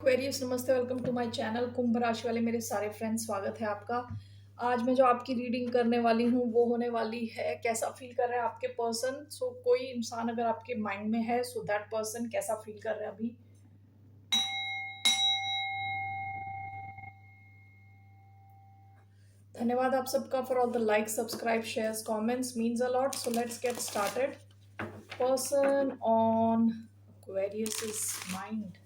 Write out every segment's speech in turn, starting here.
Aquarius, नमस्ते, welcome to my channel. कुंभ राशि वाले मेरे सारे फ्रेंड्स, स्वागत है आपका। आज मैं जो आपकी रीडिंग करने वाली हूँ वो होने वाली है कैसा फील कर रहा है आपके पर्सन। कोई इंसान अगर आपके माइंड में है, सो दैट पर्सन कैसा फील कर रहा है अभी। धन्यवाद आप सबका for all the like, subscribe, shares, comments, means a lot. So let's get started. Person on Aquarius is mind.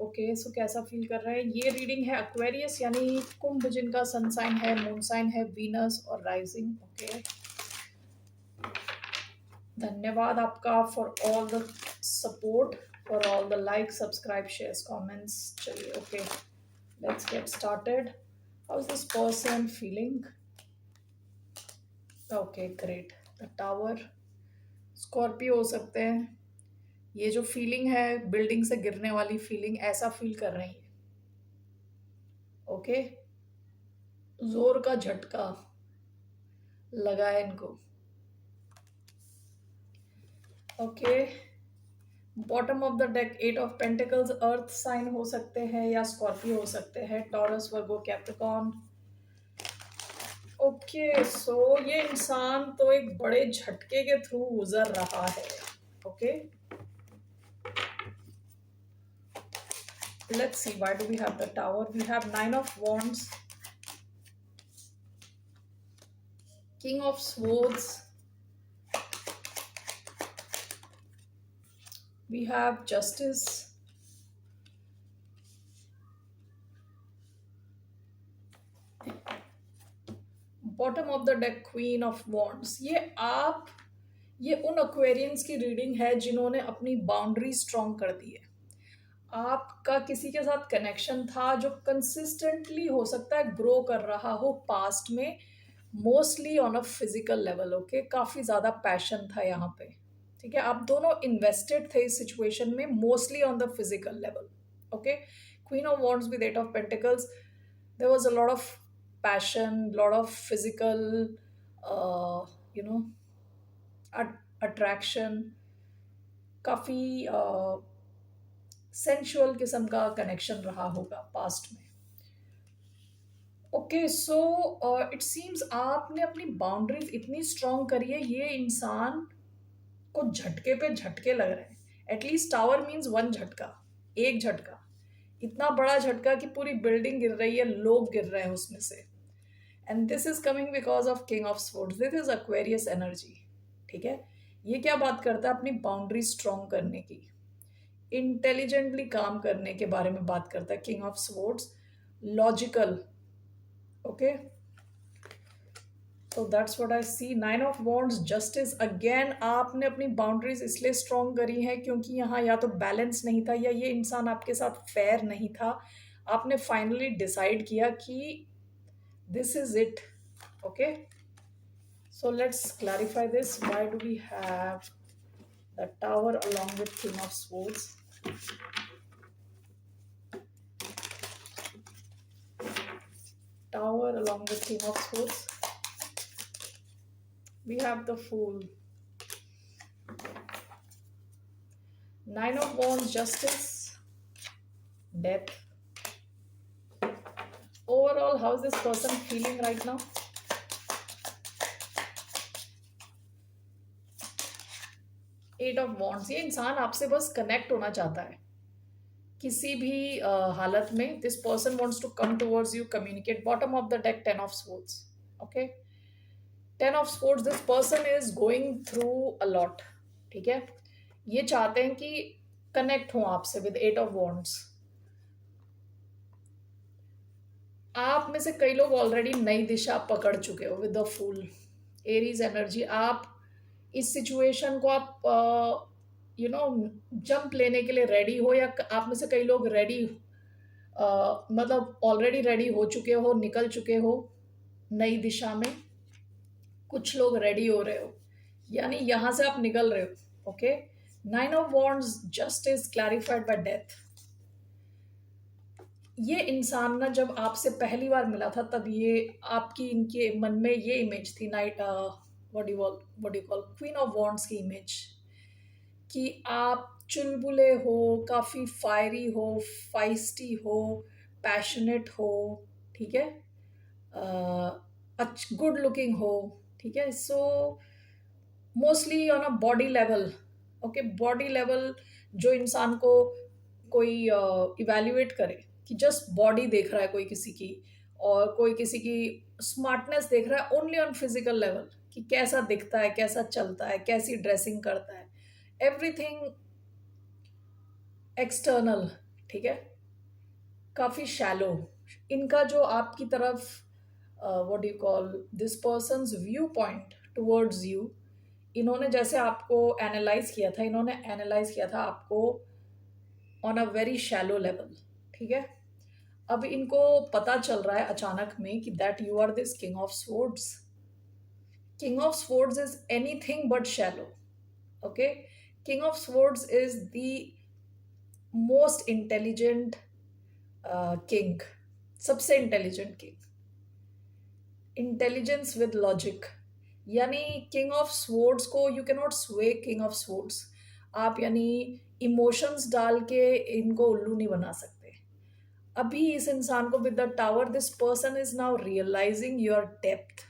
Okay, so कैसा फील कर रहा है। ये रीडिंग है एक्वेरियस यानी कुंभ, जिनका सन साइन है, मून साइन है, वीनस और राइजिंग। ओके, धन्यवाद आपका for all the support, for all the like, subscribe, shares, comments. चलिए, okay, let's get started. How is this person feeling? Okay, great. The tower, Scorpio हो सकते हैं। ये जो फीलिंग है, बिल्डिंग से गिरने वाली फीलिंग, ऐसा फील कर रहे हैं। ओके, जोर का झटका लगा है इनको। Okay, bottom of the deck, eight of pentacles, earth sign हो सकते हैं या स्कॉर्पियो हो सकते हैं, Taurus, Virgo, Capricorn. Okay, so ये इंसान तो एक बड़े झटके के थ्रू गुजर रहा है। Okay, let's see why do we have the tower. We have nine of wands, king of swords, we have justice, bottom of the deck, queen of wands. ये उन एक्वेरियंस की रीडिंग है जिन्होंने अपनी बाउंड्री स्ट्रॉन्ग कर दी है। आपका किसी के साथ कनेक्शन था जो कंसिस्टेंटली हो सकता है ग्रो कर रहा हो पास्ट में, mostly on a physical level. Okay, काफ़ी ज़्यादा पैशन था यहाँ पे। ठीक है, आप दोनों इन्वेस्टेड थे इस सिचुएशन में, mostly on the physical level. Okay, queen of wands with eight of pentacles, there was a lot of passion, lot of physical you know attraction, काफ़ी सेंशुअल किस्म का कनेक्शन रहा होगा पास्ट में। ओके, सो इट सीम्स आपने अपनी boundaries इतनी strong करी है, ये इंसान को झटके पे झटके लग रहे हैं। एटलीस्ट टावर मीन्स वन झटका, एक झटका, इतना बड़ा झटका कि पूरी बिल्डिंग गिर रही है, लोग गिर रहे हैं उसमें से। And this is coming because of king of swords. This is Aquarius energy. ठीक है, ये क्या बात करता है? अपनी बाउंड्री स्ट्रॉन्ग करने की, इंटेलिजेंटली काम करने के बारे में बात करता है king of swords. Logical. Okay, तो that's what I see. Nine of wands, justice. Again आपने अपनी बाउंड्रीज इसलिए स्ट्रॉन्ग करी हैं क्योंकि यहाँ या तो बैलेंस नहीं था या ये इंसान आपके साथ फेयर नहीं था। आपने फाइनली डिसाइड किया कि this is it. Okay, so let's clarify this. Why do we have the tower along with king of swords? Tower along with king of swords. We have the fool. Nine of wands, justice, death. Overall, how is this person feeling right now? Eight of wands, ये इंसान आपसे बस connect होना चाहता है किसी भी हालत में। This person wants to come towards you, communicate. Bottom of the deck, ten of swords. Okay, ten of swords, this person is going through a lot. ठीक है, ये चाहते हैं कि कनेक्ट हो आपसे विद एट ऑफ वॉन्ड्स। आप में से कई लोग ऑलरेडी नई दिशा पकड़ चुके हो with the fool, Aries energy. आप इस सिचुएशन को आप जंप लेने के लिए रेडी हो, या आप में से कई लोग रेडी, मतलब ऑलरेडी रेडी हो चुके हो, निकल चुके हो नई दिशा में। कुछ लोग रेडी हो रहे हो, यानी यहां से आप निकल रहे हो। Okay, nine of wands, justice, clarified bye death. ये इंसान ना जब आपसे पहली बार मिला था तब ये आपकी, इनके मन में ये इमेज थी, night what do you call queen of wands की इमेज, कि आप चुलबुले हो, काफ़ी फायरी हो, फाइस्टी हो, पैशनेट हो, ठीक है, गुड लुकिंग हो, ठीक है। So mostly on a body level, okay, body level जो इंसान को कोई इवैल्यूएट करे कि जस्ट बॉडी देख रहा है कोई किसी की, और कोई किसी की स्मार्टनेस देख रहा है ओनली ऑन फिजिकल लेवल, कि कैसा दिखता है, कैसा चलता है, कैसी ड्रेसिंग करता है, एवरीथिंग एक्सटर्नल, ठीक है, काफ़ी शैलो। इनका जो आपकी तरफ what you call this persons view point towards you, इन्होंने जैसे आपको एनालाइज किया था, इन्होंने एनालाइज किया था आपको on a very shallow level, ठीक है। अब इनको पता चल रहा है अचानक में कि that you are this king of swords. King of swords is anything but shallow, okay. King of swords is the most intelligent king, सबसे intelligent king, intelligence with logic. यानी किंग ऑफ स्वॉर्ड्स को you can not sway king of swords. आप यानी emotions डाल के इनको उल्लू नहीं बना सकते। अभी इस इंसान को with the tower this person is now realising your depth,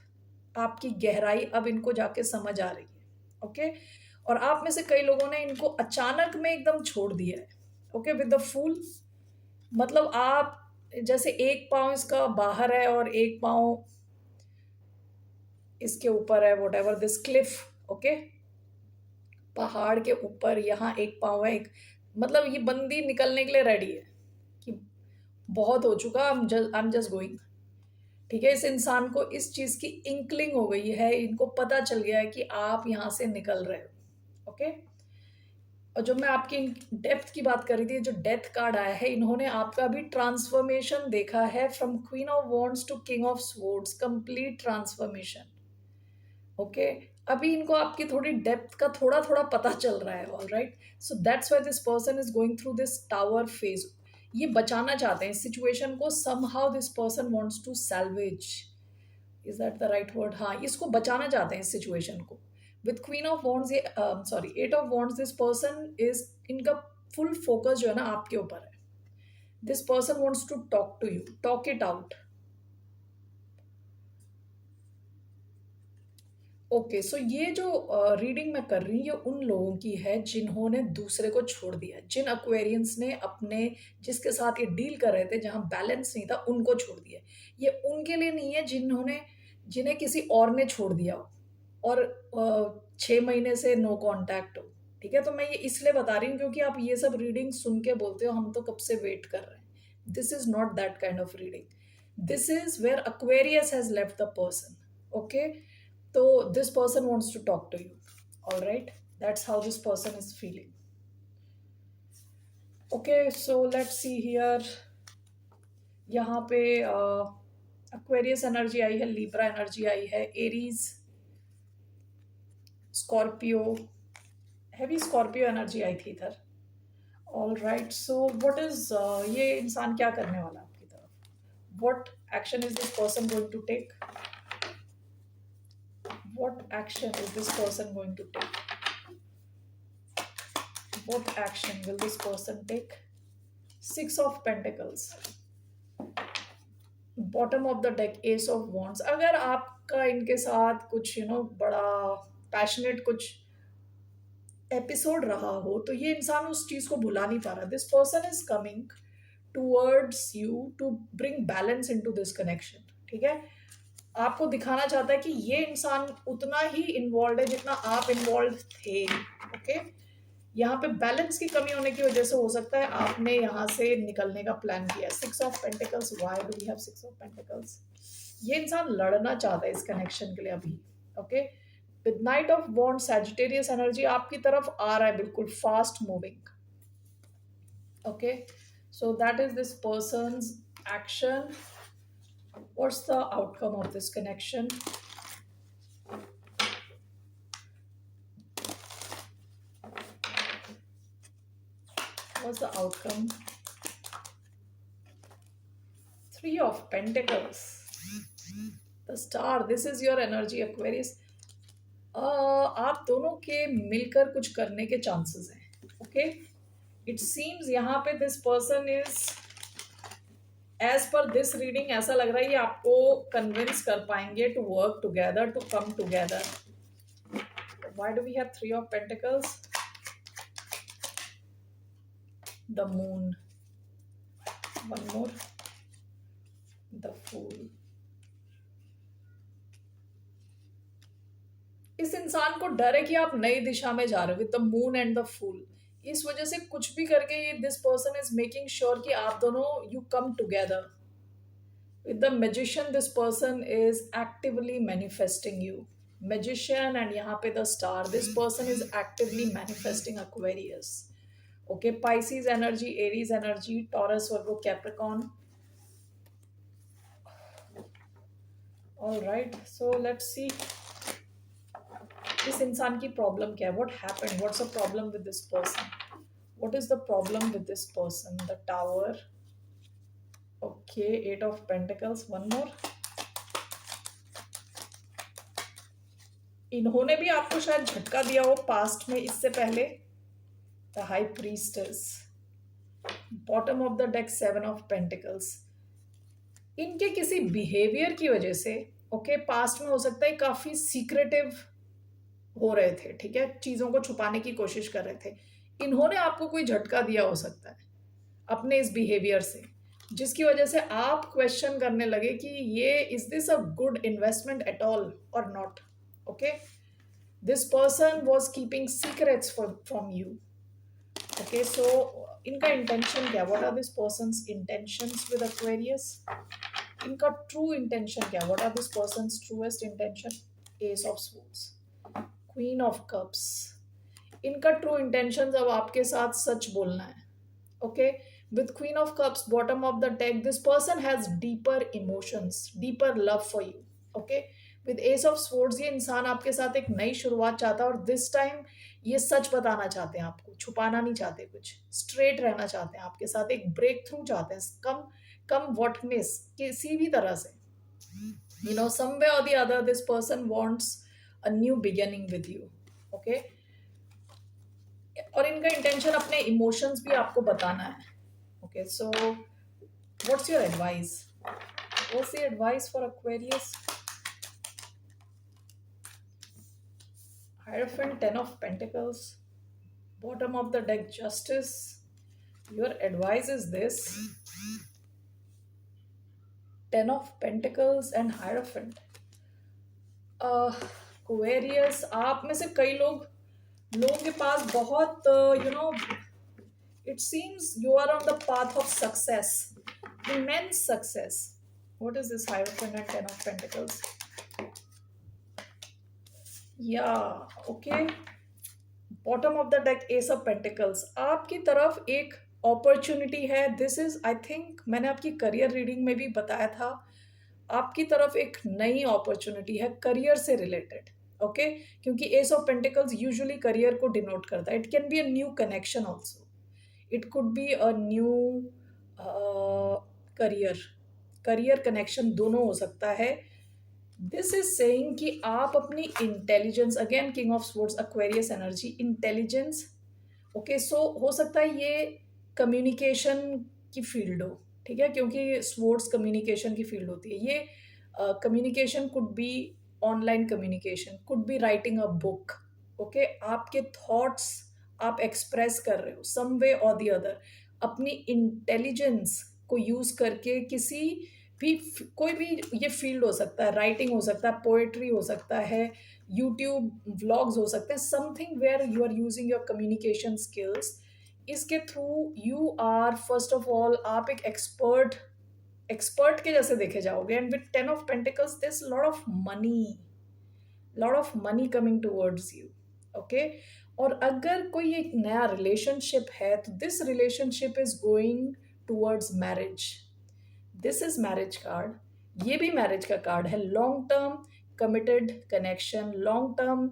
आपकी गहराई अब इनको जाके समझ आ रही है, ओके। और आप में से कई लोगों ने इनको अचानक में एकदम छोड़ दिया है, ओके, विद द फूल। मतलब आप जैसे एक पाँव इसका बाहर है और एक पाँव इसके ऊपर है, what ever this Cliff, okay, पहाड़ के ऊपर यहाँ एक पाँव है, एक मतलब ये बंदी निकलने के लिए रेडी है कि बहुत हो चुका, आई एम जस्ट गोइंग, ठीक है। इस इंसान को इस चीज़ की इंकलिंग हो गई है, इनको पता चल गया है कि आप यहाँ से निकल रहे हो, ओके। और जो मैं आपकी डेप्थ की बात कर रही थी, जो डेथ कार्ड आया है, इन्होंने आपका भी ट्रांसफॉर्मेशन देखा है, from queen of wands to king of swords, complete transformation, okay. अभी इनको आपकी थोड़ी डेप्थ का थोड़ा थोड़ा पता चल रहा है, all right. So that's why this person is going through this tower phase. ये बचाना चाहते हैं इस सिचुएशन को, somehow this person wants to salvage, is that the right word, हाँ, इसको बचाना चाहते हैं इस सिचुएशन को। विथ क्वीन ऑफ वॉन्ड्स, ये sorry eight of wands, this person is, इनका फुल फोकस जो है ना आपके ऊपर है। This person wants to talk to you, talk it out, okay. So ये जो रीडिंग मैं कर रही हूँ, ये उन लोगों की है जिन्होंने दूसरे को छोड़ दिया, जिन एक्वेरियंस ने अपने, जिसके साथ ये डील कर रहे थे, जहाँ बैलेंस नहीं था, उनको छोड़ दिया। ये उनके लिए नहीं है जिन्होंने, जिन्हें किसी और ने छोड़ दिया हो और 6 महीने से नो कांटेक्ट हो, ठीक है। तो मैं ये इसलिए बता रही हूँ क्योंकि आप ये सब रीडिंग सुन के बोलते हो हम तो कब से वेट कर रहे हैं। This is not that kind of reading. This is where Aquarius has left the person, okay. So this person wants to talk to you, all right, that's how this person is feeling, okay। So let's see here, यहाँ पे Aquarius energy आई है, Libra energy आई है, Aries, Scorpio, heavy Scorpio energy आई थी इधर, all right. So what is, ये इंसान क्या करने वाला है आपकी तरफ, what action is this person going to take, what action is this person going to take, what action will this person take, 6 of Pentacles, bottom of the deck, S of wands. अगर आपका इनके साथ कुछ बड़ा passionate कुछ episode रहा हो, तो ये इंसान उस चीज को भुला नहीं पा रहा। This person is coming towards you to bring balance into this connection, ठीक है। आपको दिखाना चाहता है कि ये इंसान उतना ही इन्वॉल्व है जितना आप इन्वॉल्व थे, ओके। यहाँ पे बैलेंस की कमी होने की वजह से हो सकता है आपने यहाँ से निकलने का प्लान किया। 6 of Pentacles, why do we have 6 of Pentacles? ये इंसान लड़ना चाहता है इस कनेक्शन के लिए अभी, okay. With knight of wand, Sagittarius energy आपकी तरफ आ रहा है, बिल्कुल fast moving, okay. So that is this person's action. What's the outcome of this connection? What's the outcome? 3 of Pentacles, the Star. This is your energy, Aquarius. आप दोनों के मिलकर कुछ करने के चांसेस हैं, ओके। इट सीम्स यहाँ पे this person is, as per this reading ऐसा लग रहा है ये आपको कन्विंस कर पाएंगे to work together, to come together. Why do we have Three of Pentacles? The Moon. One more. The Fool. इस इंसान को डर है कि आप नई दिशा में जा रहे हो with the moon and the fool. इस वजह से कुछ भी करके ये this person is making sure कि आप दोनों you come together. With the magician this person is actively manifesting you. Magician and यहाँ पे the star. This person is actively manifesting Aquarius. Okay, Pisces energy, Aries energy, Taurus, Virgo, Capricorn. All right, so let's see इस इंसान की problem क्या है. What happened, what's the problem with this person, what is the problem with this person. The tower. Okay, eight of pentacles. One more. इन्होंने भी आपको शायद झटका दिया हो पास्ट में इससे पहले. The high priestess. Bottom of the deck, seven of pentacles. इनके किसी बिहेवियर की वजह से ओके पास्ट में हो सकता है काफी सीक्रेटिव हो रहे थे. ठीक है, चीजों को छुपाने की कोशिश कर रहे थे. इन्होंने आपको कोई झटका दिया हो सकता है अपने इस बिहेवियर से, जिसकी वजह से आप क्वेश्चन करने लगे कि ये is this a good investment at all और नॉट. Okay, this person was keeping secrets from you. Okay, so इनका इंटेंशन क्या, what are this person's intentions with Aquarius. इनका ट्रू इंटेंशन क्या, what are this person's truest intention. Ace of swords, queen of cups. इनका true intention अब आपके साथ सच बोलना है. Okay, with queen of cups, bottom of the deck, this person has deeper emotions, deeper love for you. Okay, with ace of swords, ये इंसान आपके साथ एक नई शुरुआत चाहता है और दिस टाइम ये सच बताना चाहते हैं आपको, छुपाना नहीं चाहते कुछ, स्ट्रेट रहना चाहते हैं आपके साथ, एक ब्रेक थ्रू चाहते हैं. कम कम व्हाट मिस, किसी भी तरह से you know somewhere or the other this person wants a new beginning with you. Okay, और इनका इंटेंशन अपने इमोशंस भी आपको बताना है. Okay, so what's your advice? What's the advice for Aquarius? Hierophant, Ten of Pentacles. Bottom of the deck, Justice. Your advice is this. Ten of Pentacles and Hierophant. Aquarius, आप में से कई लोगों के पास बहुत it seems you are on the path of success, immense success. What is this Hierophant and Ten of Pentacles? Yeah, okay. Bottom of the deck, Ace of Pentacles. आपकी तरफ एक अपॉर्चुनिटी है. दिस इज आई थिंक मैंने आपकी career reading में भी बताया था, आपकी तरफ एक नई अपॉर्चुनिटी है करियर से रिलेटेड. ओके, क्योंकि S of pentacles usually career को डिनोट करता है. It can be a new connection also, it could be a new career connection, दोनों हो सकता है. दिस इज सेइंग कि आप अपनी intelligence, again king of swords, Aquarius energy, intelligence. Okay, so हो सकता है ये कम्युनिकेशन की फील्ड हो. ठीक है, क्योंकि स्वॉर्ड्स कम्युनिकेशन की फील्ड होती है. ये communication could be online communication, could be writing a book. Okay, आपके थॉट्स आप एक्सप्रेस कर रहे हो सम वे और द अदर, अपनी इंटेलिजेंस को यूज करके किसी भी, कोई भी ये फील्ड हो सकता है, राइटिंग हो सकता है, पोएट्री हो सकता है, यूट्यूब व्लॉग्स हो सकते हैं, something where you are using your communication skills. इसके through you are first of all आप एक एक्सपर्ट के जैसे देखे जाओगे. And with ten of pentacles this lot of money coming towards you. Okay, और अगर कोई एक नया रिलेशनशिप है तो this relationship is going towards marriage. This is marriage card, ये भी मैरिज का कार्ड है. Long term committed connection, long term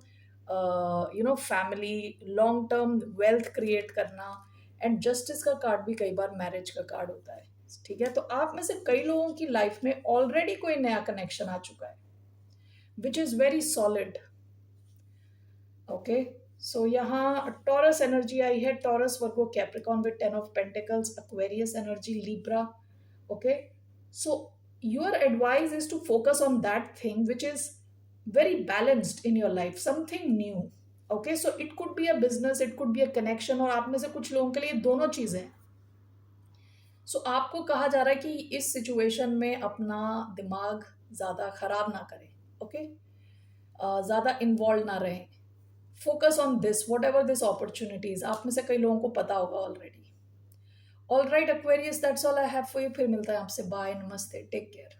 family, long term wealth create करना. एंड जस्टिस का कार्ड भी कई बार मैरिज का कार्ड होता है. ठीक है, तो आप में से कई लोगों की लाइफ में ऑलरेडी कोई नया कनेक्शन आ चुका है which is very solid. Okay, so यहाँ टॉरस एनर्जी आई है, Taurus Virgo Capricorn with 10 of Pentacles, Aquarius energy Libra. Okay, so your advice is to focus on that thing which is very balanced in your life, something new. Okay, so it could be a business, it could be a connection, और आप में से कुछ लोगों के लिए दोनों चीजें हैं. सो आपको कहा जा रहा है कि इस सिचुएशन में अपना दिमाग ज़्यादा खराब ना करें. ओके, ज़्यादा इन्वॉल्व ना रहें. Focus on this what ever this opportunities. आप में से कई लोगों को पता होगा already. All right Aquarius, that's all I have for you. फिर मिलता है आपसे. बाय, नमस्ते, टेक केयर.